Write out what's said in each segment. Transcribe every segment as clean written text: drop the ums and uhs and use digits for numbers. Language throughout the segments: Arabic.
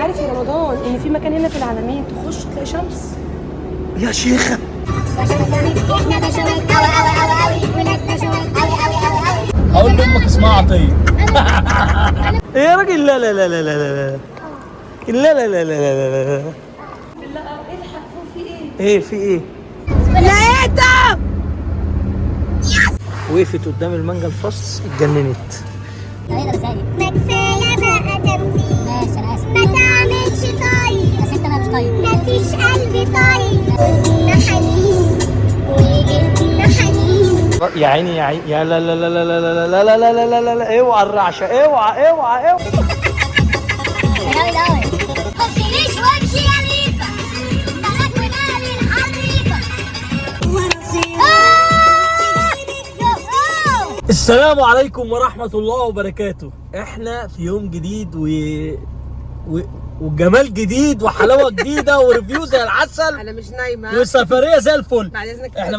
عارف يا رمضان ان في مكان هنا في العلمين تخش تلاقي شمس يا شيخه. اقول لامك اسمها عطيه. ايه يا راجل؟ لا لا لا لا لا لا لا لا لا لا لا. بالله الحق فوق في ايه؟ ايه في ايه؟ لقيته. وقفت قدام المانجا الفص اتجننت. ما كفايه بقى تمثيل. ماشي انا اسف. ما تعملش طيب. بس انت بقى مش طيب. مفيش قلبي طيب. قلنا حنين وجبنا حنين. يا عيني يا عيني يا لا لا لا لا لا لا لا لا لا لا لا لا. اوعى الرعشه، اوعى اوعى اوعى. جامد قوي. بصيليش وامشي يا ليفا. بلاك ومالي الحريفه. السلام عليكم ورحمة الله وبركاته. احنا في يوم جديد وجمال جديد وحلاوة جديدة وريفيو زي العسل. انا مش نايمه وسفرية زي الفل. بعد اذنك. احنا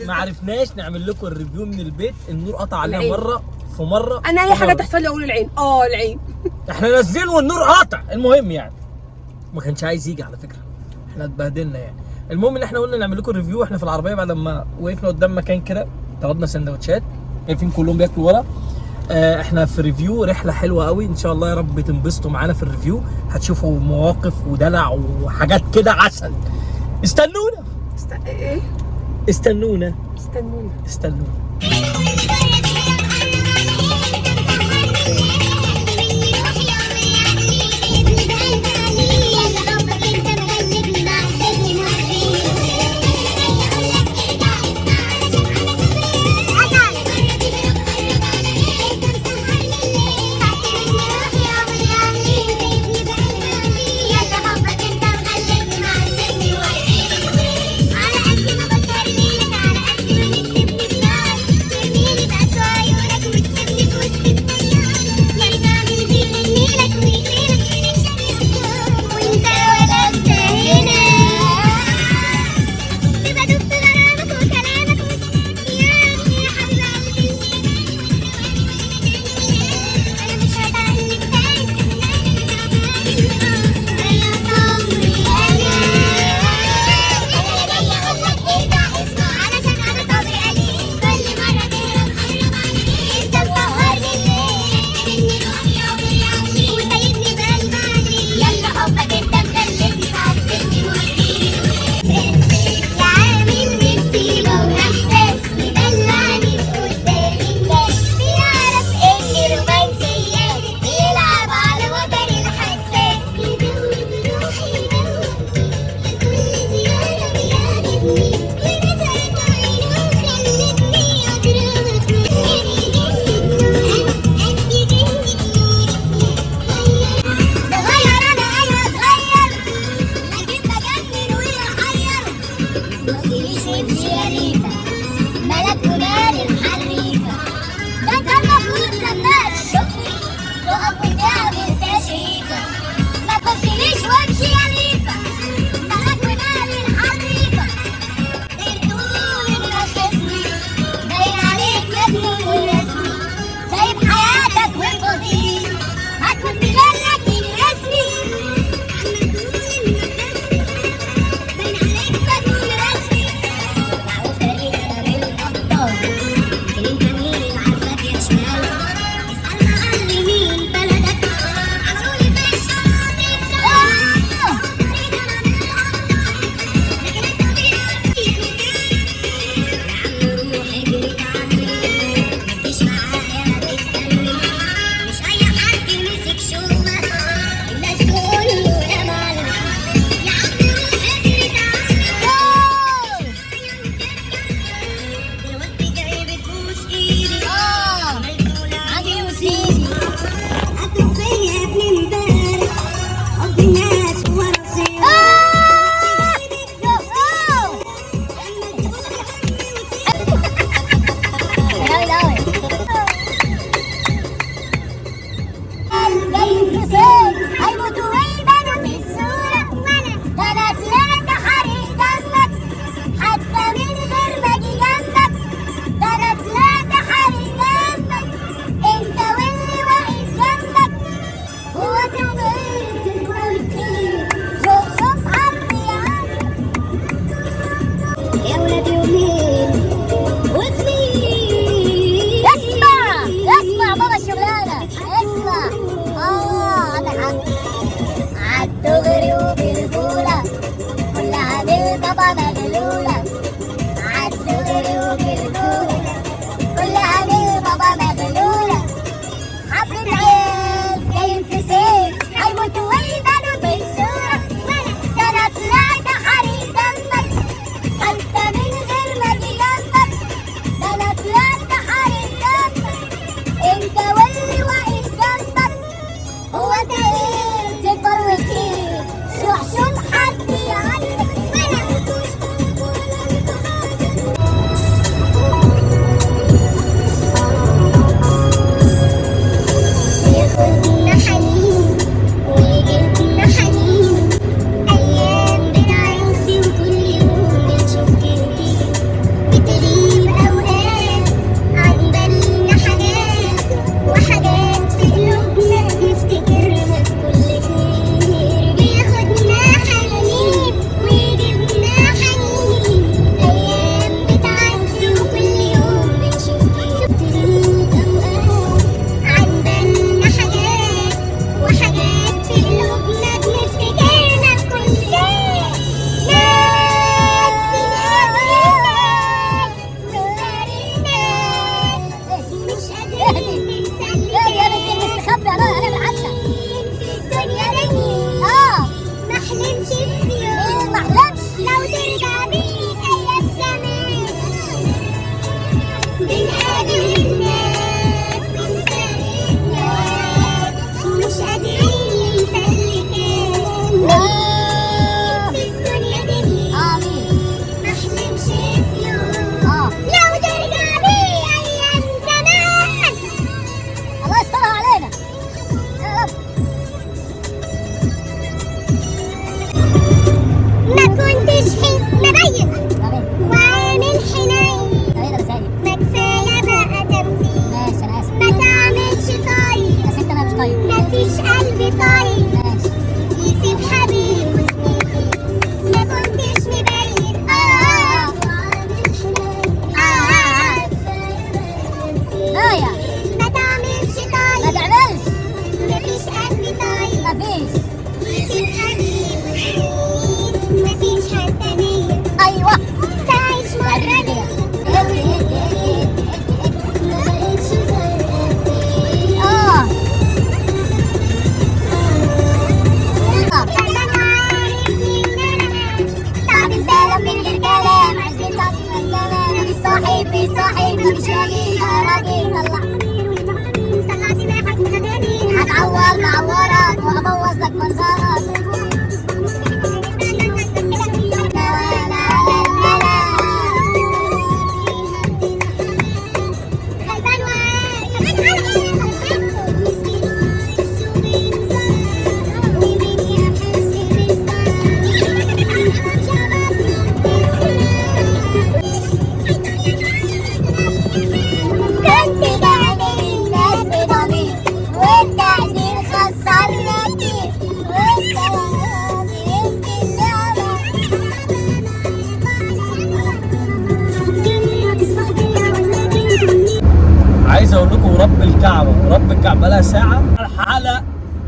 ما عرفناش نعمل لكم الريفيو من البيت. النور قطع علينا العين. مرة في مرة. انا اي حاجه تحصل لي اقول العين. العين. احنا نازلين والنور قاطع. المهم يعني ما كانش عايز يجي على فكرة. احنا اتبهدلنا يعني. المهم ان احنا قلنا نعمل لكم ريفيو. احنا في العربية بعد ما وقفنا قدام مكان كده طلبنا سندوتشات. شايفين كلهم بياكلوا ورا. احنا في ريفيو رحله حلوه قوي ان شاء الله. يا رب تنبسطوا معانا في الريفيو. هتشوفوا مواقف ودلع وحاجات كده عسل. استنونا. ايه؟ استنونا. استنونا. عايز اقول لكم ورب الكعبه بقالها ساعه الحلقه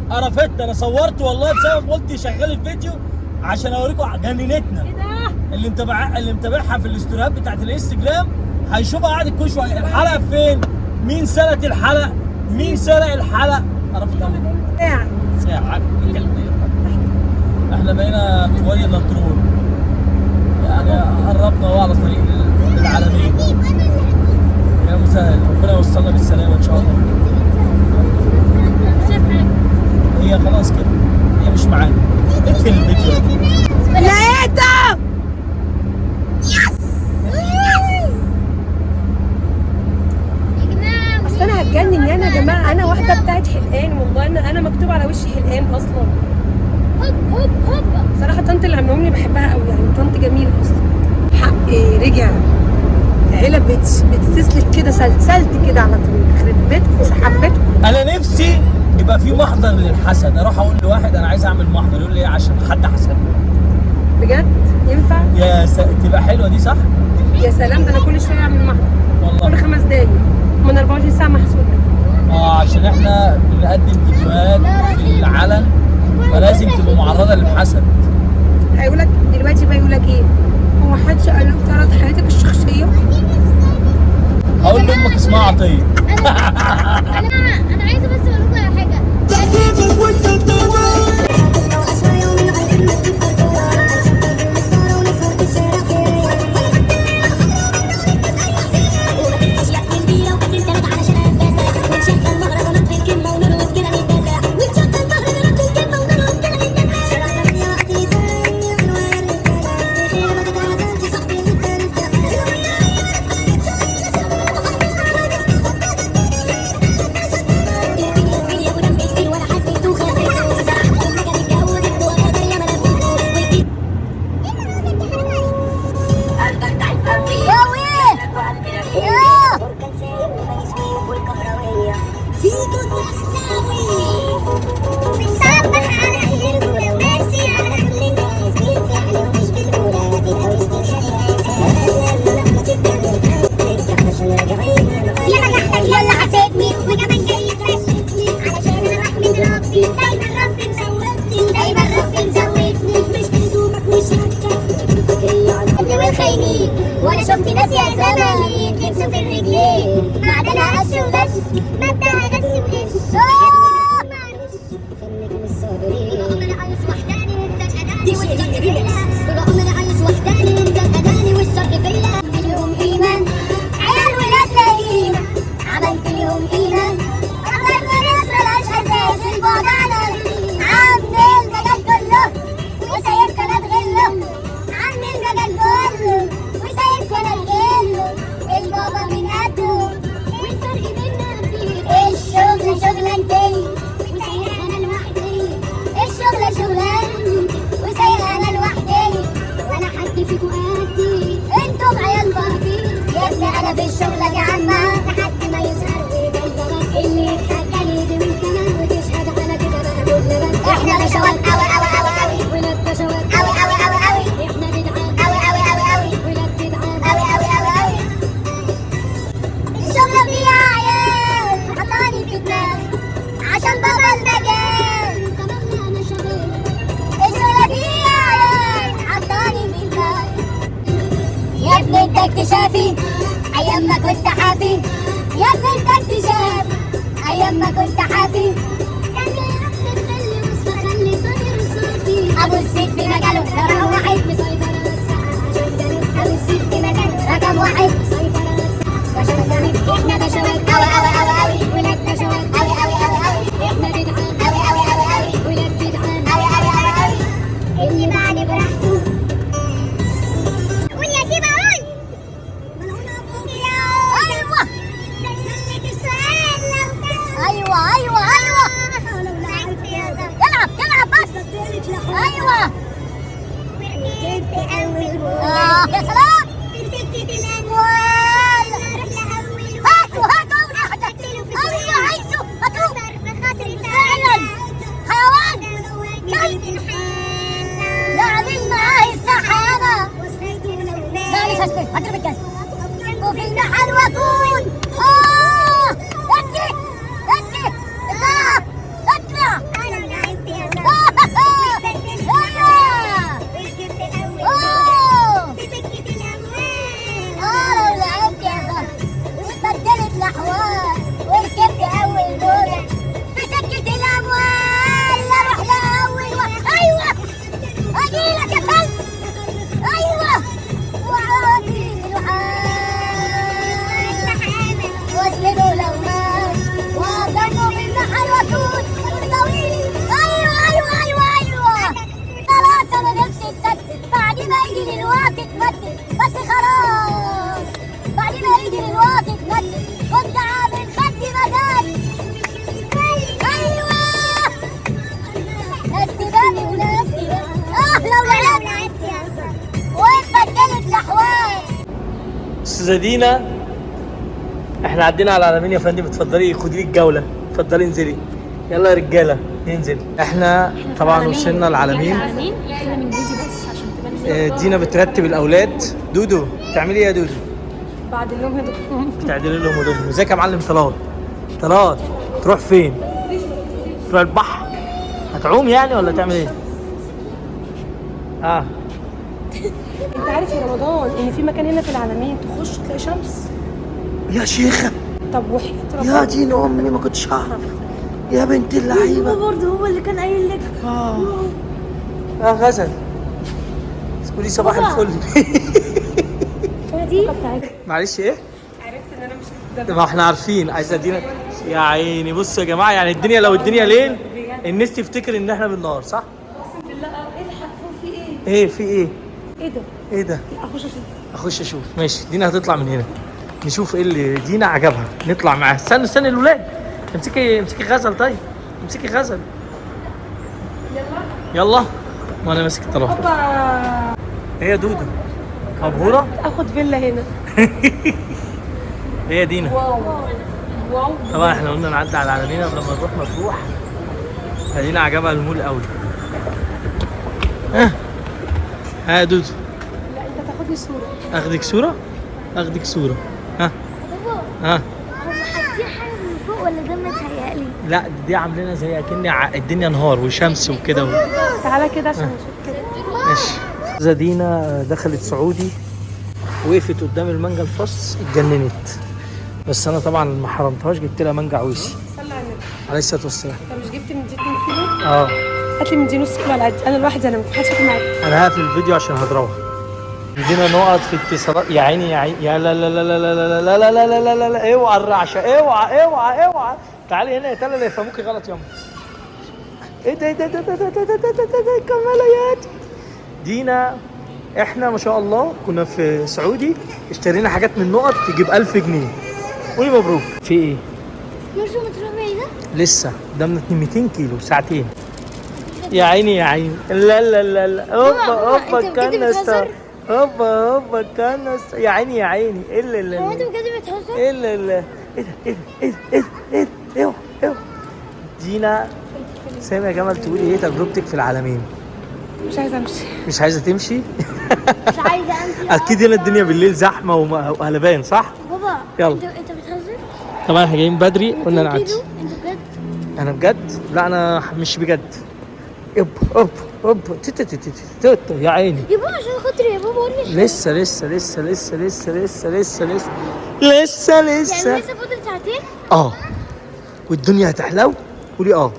قرفتنا. انا صورت والله بسبب قلت شغال الفيديو عشان اوريكم جننتنا. ايه ده؟ اللي متابعها في الاستوريات بتاعت الانستجرام هيشوفها قاعد كل شويه الحلقه فين؟ مين سرق الحلقه؟ مين سرق الحلقه؟ قرفت قوي. ساعه احنا بقينا في وادي النطرون، يعني قربنا على طريق العالمين. يا مسهل، ربنا يوصلنا بالسلامه ان شاء الله. هي خلاص كده، هي مش معانا. اقفل الفيديو. لقيته. اصل انا هتجنن يعني يا جماعه. انا واحده بتاعت حلقان والله. انا مكتوب على وشي حلقان اصلا. هوب صراحه طنط اللي عمهم لي بحبها قوي، يعني طنط جميله اصلا. حقي رجع. العيله بتسلك كده سلت كده على طول. يخرب بيتكم وحبيتكم. انا نفسي يبقى في محضر للحسد، اروح اقول لواحد انا عايز اعمل محضر، يقول لي ايه؟ عشان حد حسدني. بجد ينفع؟ تبقى حلوه دي صح؟ يا سلام، ده انا كل شويه اعمل محضر والله كل 5 دقايق من 24 ساعه محسوبه. عشان احنا بنقدم فيديوهات في العلن، فلازم تبقى معرضه للحسد. هيقولك دلوقتي بقى، يقولك ايه؟ هو محدش قال لك تعرض حياتك الشخصيه؟ هقول لامك اسمها عطيه. انا عايزه بس اقول لكم على حاجه. وانا شفت ناس يا زماني يتلبسوا في الرجلين معدنها قش وغش مادها غش وغش رغم انا عايش وحداني وانت اناني والشر فيا رغم انا عايش وحداني وانت اناني والشر فيا عملت لهم ايمان عيال ولاد لئيمة عملت لهم ايمان اكتر ناس ملهاش اساس البعد عن عم المجال كله وسايب كمان غله عم المجال كله وسايب كمان غله البابا من قده والفرق بينا كتير الشغل شغلانتي وسايق انا لوحدي الشغل شغلانتي وسايق انا لوحدي ولا حد فيكم قدي انتم عيال فرفين يا ابني انا في الشغل يا عمه لحد ما يظهر ايدي اللي يتحكى لي دي من كمان وتشهد على كده بقى احنا بشوات قوي قوي قوي قوي ولاد بشوات قوي قوي قوي قوي احنا جدعان قوي قوي قوي قوي ولاد جدعان قوي قوي قوي قوي الشغل فيها عيال حطاني في دماغي عشان بابا المجال كمان انا شغال الشغل فيها عيال حطاني في دماغي يا ابني انت اكتشافي ايام ما كنت حافي يا ابني انت اكتشاف ايام ما كنت حافي كان بيحب تخلي وصفه خلي طاير صافي ابو السيف في مجاله رقم واحد مسيطر ابو السيف في مجاله رقم واحد مسيطر احنا بشوات قوي قوي قوي قوي ولاد بشوات قوي قوي قوي قوي احنا جدعان قوي قوي قوي قوي ولاد جدعان قوي قوي قوي قوي اللي بعد براحته قول يا سيبا قول ملعون ابوك يا ايوه سلك السؤال لو ايوه ايوه ايوه يلعب بس ايوه يا سلام سكة الاموال هاتوا اول واحدة ايوه عايزه هاتوه فعلا حيوان كلب نعمل معاه السحابة لا مش هشتري هضرب الجزم وفي المحل واكون ده حوار. استاذة دينا، احنا عدينا على العلمين يا فندم، اتفضلي خدي لي الجولة، اتفضلي انزلي. يلا يا رجالة ننزل. احنا طبعا وصلنا العلمين. دينا بترتب الاولاد. دودو بتعملي ايه يا دودو؟ بعد اليوم هدوم. بتعدلي لهم هدومهم. ازيك يا معلم طلال؟ طلال تروح فين؟ تروح البحر؟ هتعوم يعني ولا تعمل ايه؟ انت عارف يا رمضان ان في مكان هنا في العلمين تخش تلاقي شمس؟ يا شيخة طب وحياة يا ربنا دين امي ما كنتش اعرف يا بنت اللعيبة. هو برضه هو اللي كان قايل لك. يا غزل قولي صباح الفل. دي معلش ايه؟ عرفت ان انا مش هقدر. ما احنا عارفين عايزه ادينا. يا عيني بصوا يا جماعه، يعني الدنيا لو الدنيا ليل الناس تفتكر ان احنا بالنهار، صح؟ اقسم بالله الحق في ايه؟ ايه في ايه؟ ايه ده؟ ايه ده؟ اخش اشوف. اخش اشوف. ماشي دينا هتطلع من هنا نشوف ايه اللي دينا عجبها، نطلع معاها. استنى الولاد، امسكي غزل. طيب امسكي غزل. يلا وانا ماسك الطلاق. هوبا ايه يا دودو مبهوره؟ اخد فيلا هنا. ايه يا دينا؟ واو طبعا احنا قلنا نعدي على العلمين قبل ما نروح مطروح، فدينا عجبها المول قوي. ها يا دودو، لا انت تاخدني صورة. اخدك صورة. ها هم حاطين حاجه من فوق ولا ده متهيألي؟ لا دي عاملينها زي اكن الدنيا نهار وشمس وكده تعالى كده عشان نشوف كده. ماشي. استاذة دينا دخلت سعودي، وقفت قدام المانجا الفص اتجننت، بس انا طبعا ما حرمتهاش، جبت لها مانجا عويسي صلي على النبي. عليه الصلاه والسلام. انت مش جبت من دي 2 كيلو؟ اه هات لي من دي نص كيلو على قد انا الواحد زي ما محدش ياكل معايا. انا هقفل الفيديو عشان هضربها. عندنا نقط في اتصالات. يا عيني يا عيني يا لا لا لا لا لا لا لا لا لا لا لا لا اوعى الرعشه، اوعى تعالي هنا يا تلا لا يفهموكي غلط ياما. ايه ده كماليات دينا. احنا ما شاء الله كنا في سعودي اشترينا حاجات من نقط تجيب 1000 جنيه. قولي مبروك. في ايه؟ مرسى مطروح بعيدة؟ لسه قدامنا 200 كيلو ساعتين. يا عيني لا هوبا كنستر. هوبا كنستر. يا عيني الا هو انت بجد بتهزر؟ ايه ده ايه دينا سامي يا جمال تقولي ايه تجربتك في العالمين؟ مش عايزه امشي. مش عايزه تمشي؟ مش عايزة امشي. اكيد هنا الدنيا بالليل زحمه وقلبان، صح؟ بابا يلا. انت بتهزر؟ طبعا احنا جايين بدري قلنا نعدي. انت بجد؟ انا بجد؟ لا انا مش بجد. اوب يا عيني. يا بابا عشان خاطري يا بابا قولي. لسه يعني لسه فاضل ساعتين؟ والدنيا هتحلو. قولي لا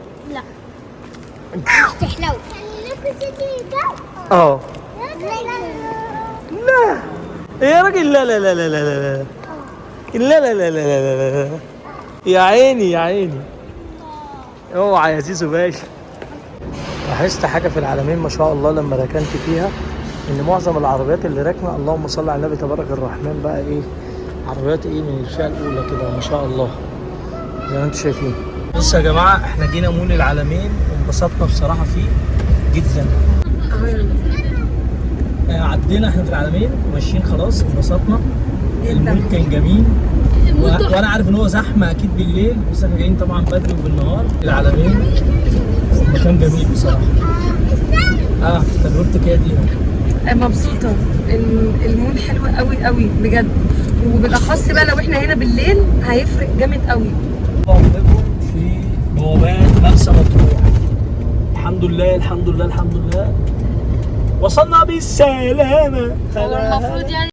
تحلو. لا يا راجل لا يا عيني اوعى يا زيزو باشا. لاحظت حاجه في العالمين ما شاء الله لما ركنت فيها، ان معظم العربيات اللي راكنه اللهم صل على النبي تبارك الرحمن بقى ايه، عربيات ايه من الفئه الاولى كده ما شاء الله زي ما انتم شايفين. بصوا يا جماعه احنا جينا مول العالمين وانبسطنا بصراحه فيه جدا. عدينا احنا في العالمين وماشيين خلاص انبسطنا. المول كان جميل وانا عارف ان هو زحمه اكيد بالليل، بس احنا جايين طبعا بدري وبالنهار. العالمين مكان جميل بصراحه. تجربتك ايه دي؟ مبسوطه. المول حلو قوي بجد، وبالاخص بقى لو احنا هنا بالليل هيفرق جامد قوي. في بوابات مرسى مطروح. الحمد لله وصلنا بالسلامه. هو المفروض يعني